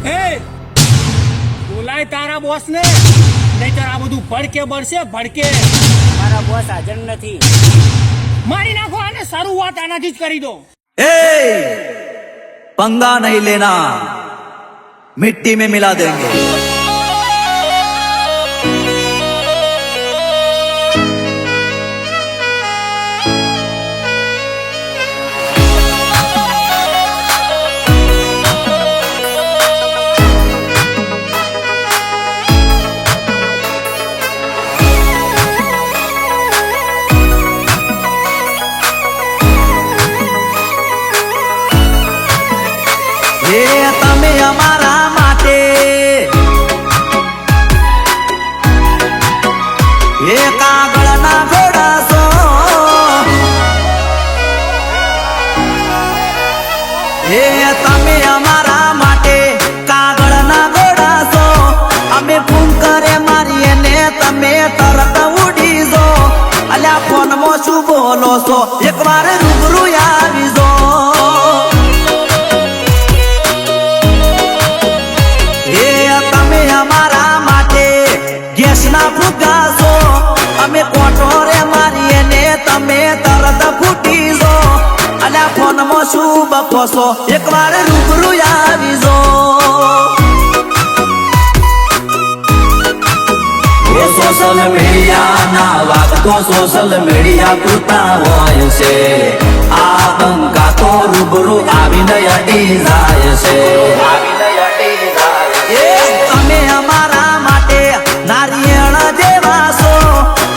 એ બોલાય તારા બોસ ને, નહીતર આ બધું ભડકે બળશે ભડકે. મારા બોસ હાજર નથી. મારી નાખો આને, શરૂઆત આનાથી જ કરી દો. ए पंगा नहीं लेना, मिट्टी में मिला देंगे. તમે અમારા માટે એ કાગળના ઘોડા છો, એ તમે અમારા માટે કાગળના ઘોડા છો. અમે ફોન કરે મારીએ ને તમે તરત ઉડી જો. અલ્યા ફોનમાં શું બોલો છો, એકવાર રૂબરૂ આવી જો. ગેસના ફૂગા છો, અમે કોટોરે મારીએ ને તમે તરત ફૂટી જો. અલ્યા ફોનમાં શું બકો છો, એકવાર રૂબરૂ આવી જો. સોશિયલ મીડિયાના વાત તો સોશિયલ મીડિયા પૂરતા હોય છે. આ બંકા તો રૂબરૂ આવીને અડી જાય છે. અમે અમારા માટે નારિયેળ જેવા છો,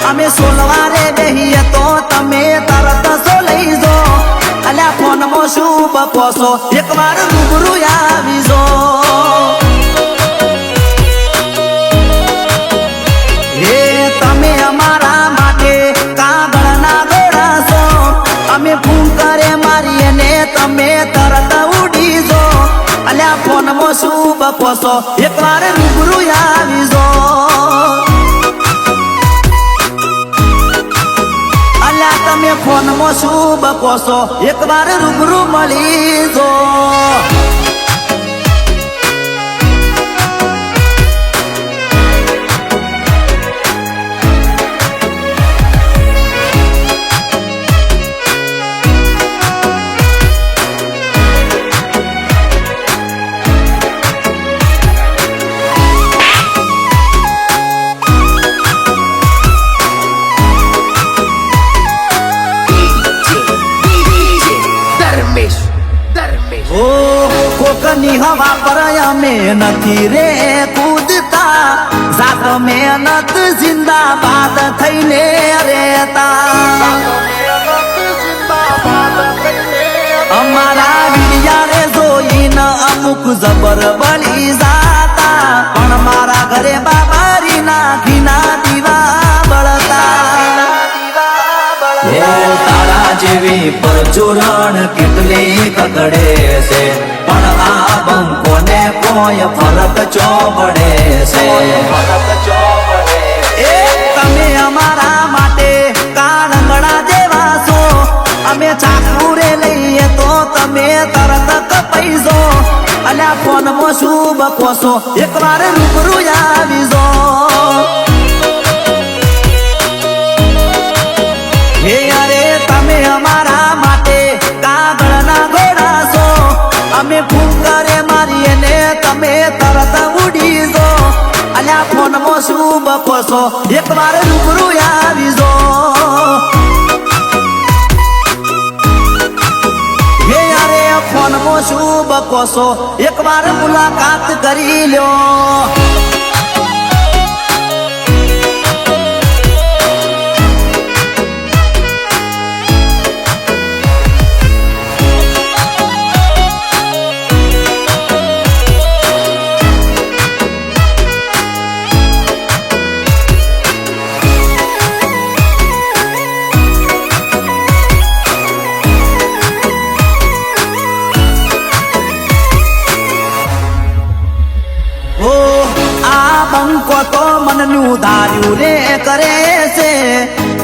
અમે સોલવારે બેહીએ તો તમે તરત સોલઈ જો. અલ્યા ફોનમાં શું બકો છો, એકવાર રૂબરૂ આવી જો. એ તમે અમારા માટે કાગળના ઘોડા છો, અમે ફૂંક કરે મારીએ ને તમે તરત ઉડી જો. અલ્યા ફોનમાં શું બકો છો, એકવાર રૂબરૂ આવી જો. અલ્યા તમે ફોનમાં શું બકો છો, એકવાર રૂબરૂ મળી જો. કોકની હવા પર અમે નથી રે કૂદતા, જાત મહેનત જિંદાબાદ થઈને રહેતા. અમારા વિડિયા રે જોઈને અમુક જબર બની જાતા, પણ મારા ઘરે બાબારીના ઘીના દીવા બળતા. તારા જેવી પરચુરણ કેટલી કકડે છે, પણ આ બંકોને કોઈ ફરક ચો પડે છે. એ તમે અમારા માટે કાળંગડા જેવા છો, અમે ચાકુરે લઈએ તો તમે તરત કપાઈ જો. અલ્યા ફોનમાં શું બકો છો, એકવાર રૂબરૂ આવી જો. હે અરે તમે અમારા માટે કાગળના ઘોડા છો, અમે ફૂંક કરે મારીએ ને તમે તરત ઉડી જો. અલ્યા ફોનમાં શું બકો છો, એકવાર રૂબરૂ આવી જો. હે અરે ફોનમાં શું બકો છો, એકવાર મુલાકાત કરી લ્યો. બંકો તો મનનું ધાર્યું રે કરે છે,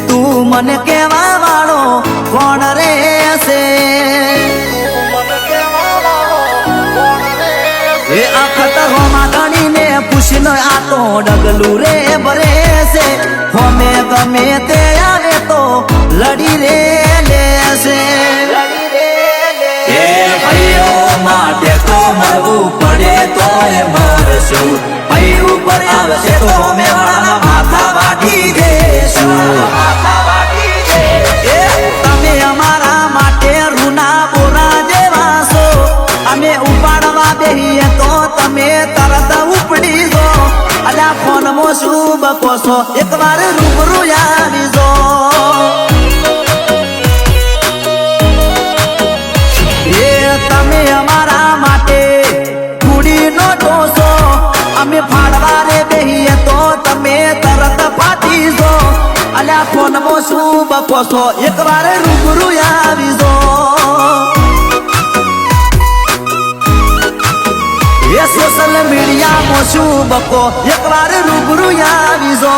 તું મને કેવા વાળો કોણ રે છે. એ અખત હોમાં ગણીને પૂછીને આ તો ડગલું રે ભરે છે હોમે ગમે તે આવે તો લડી રે લેશે એ ભાઈઓ માટે તો મરવું પડે તો એ મરશું ભાઈ ઉપર આવશે તો મેવાળાના માથા વાટી દેશું એ તમે અમારા માટે રૂના બોરા જેવા છો અમે ઉપાડવા બેહીએ તો તમે તરત ઉપડી જો અલ્યા ફોનમાં શું બકો છો એકવાર રૂબરૂ આવી જો એ તમે અમારા માટે કુડીનો ટોસો અમે ફાડવા રે બેહીએ તો તમે તરત ફાટી જો અલ્યા ફોનમાં શું બકો છો એકવાર રૂબરૂ આવી જો એ સોશિયલ મીડિયામાં શું બકો એકવાર રૂબરૂ આવી જો